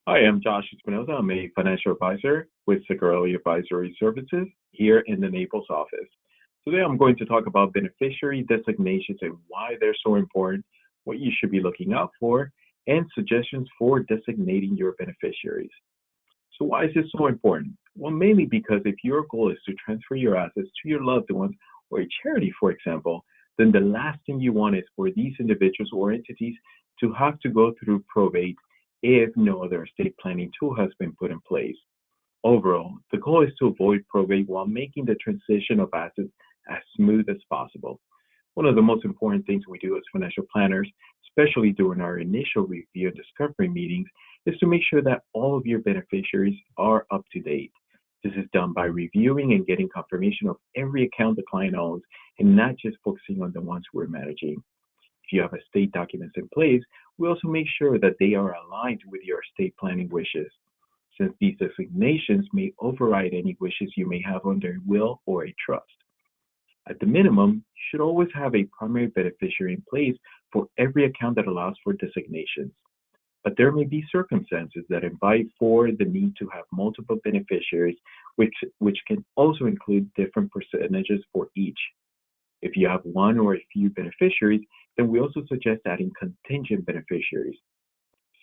Hi, I'm Josh Espinosa. I'm a financial advisor with Ciccarelli Advisory Services here in the Naples office. Today, I'm going to talk about beneficiary designations and why they're so important, what you should be looking out for, and suggestions for designating your beneficiaries. So why is this so important? Well, mainly because if your goal is to transfer your assets to your loved ones or a charity, for example, then the last thing you want is for these individuals or entities to have to go through probate if no other estate planning tool has been put in place. Overall, the goal is to avoid probate while making the transition of assets as smooth as possible. One of the most important things we do as financial planners, especially during our initial review and discovery meetings, is to make sure that all of your beneficiaries are up to date. This is done by reviewing and getting confirmation of every account the client owns and not just focusing on the ones we're managing. If you have estate documents in place, we also make sure that they are aligned with your estate planning wishes, since these designations may override any wishes you may have under a will or a trust. At the minimum, you should always have a primary beneficiary in place for every account that allows for designations. But there may be circumstances that invite for the need to have multiple beneficiaries, which can also include different percentages for each. If you have one or a few beneficiaries, then we also suggest adding contingent beneficiaries.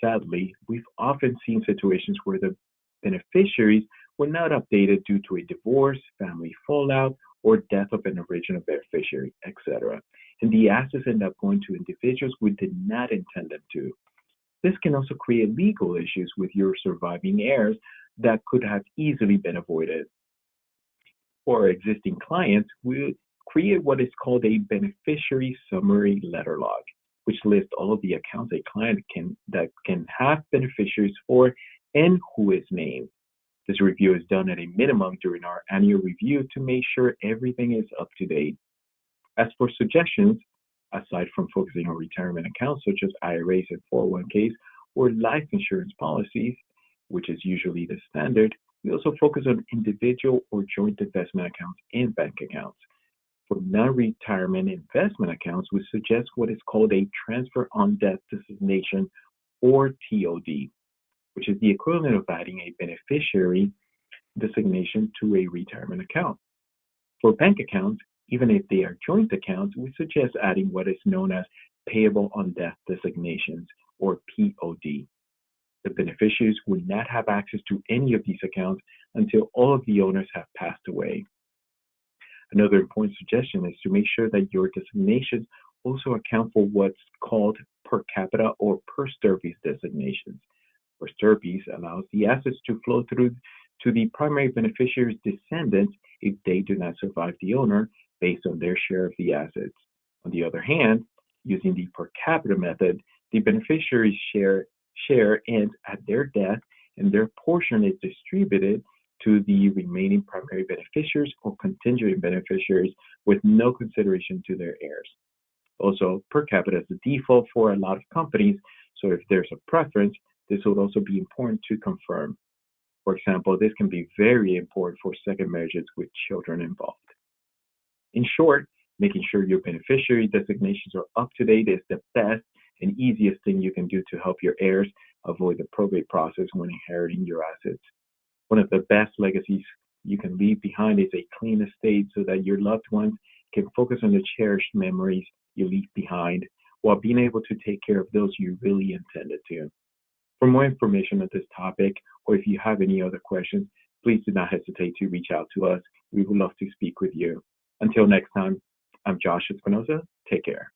Sadly, we've often seen situations where the beneficiaries were not updated due to a divorce, family fallout, or death of an original beneficiary, etc. And the assets end up going to individuals we did not intend them to. This can also create legal issues with your surviving heirs that could have easily been avoided. For our existing clients, we create what is called a beneficiary summary letter log, which lists all of the accounts a client can have beneficiaries for and who is named. This review is done at a minimum during our annual review to make sure everything is up to date. As for suggestions, aside from focusing on retirement accounts such as IRAs and 401ks or life insurance policies, which is usually the standard, we also focus on individual or joint investment accounts and bank accounts. For non-retirement investment accounts, we suggest what is called a transfer on death designation, or TOD, which is the equivalent of adding a beneficiary designation to a retirement account. For bank accounts, even if they are joint accounts, we suggest adding what is known as payable on death designations, or POD. The beneficiaries would not have access to any of these accounts until all of the owners have passed away. Another important suggestion is to make sure that your designations also account for what's called per capita or per stirpes designations. Per stirpes allows the assets to flow through to the primary beneficiary's descendants if they do not survive the owner based on their share of the assets. On the other hand, using the per capita method, the beneficiaries share ends at their death and their portion is distributed to the remaining primary beneficiaries or contingent beneficiaries with no consideration to their heirs. Also, per capita is the default for a lot of companies, so if there's a preference, this would also be important to confirm. For example, this can be very important for second marriages with children involved. In short, making sure your beneficiary designations are up to date is the best and easiest thing you can do to help your heirs avoid the probate process when inheriting your assets. One of the best legacies you can leave behind is a clean estate so that your loved ones can focus on the cherished memories you leave behind while being able to take care of those you really intended to. For more information on this topic, or if you have any other questions, please do not hesitate to reach out to us. We would love to speak with you. Until next time, I'm Josh Espinosa. Take care.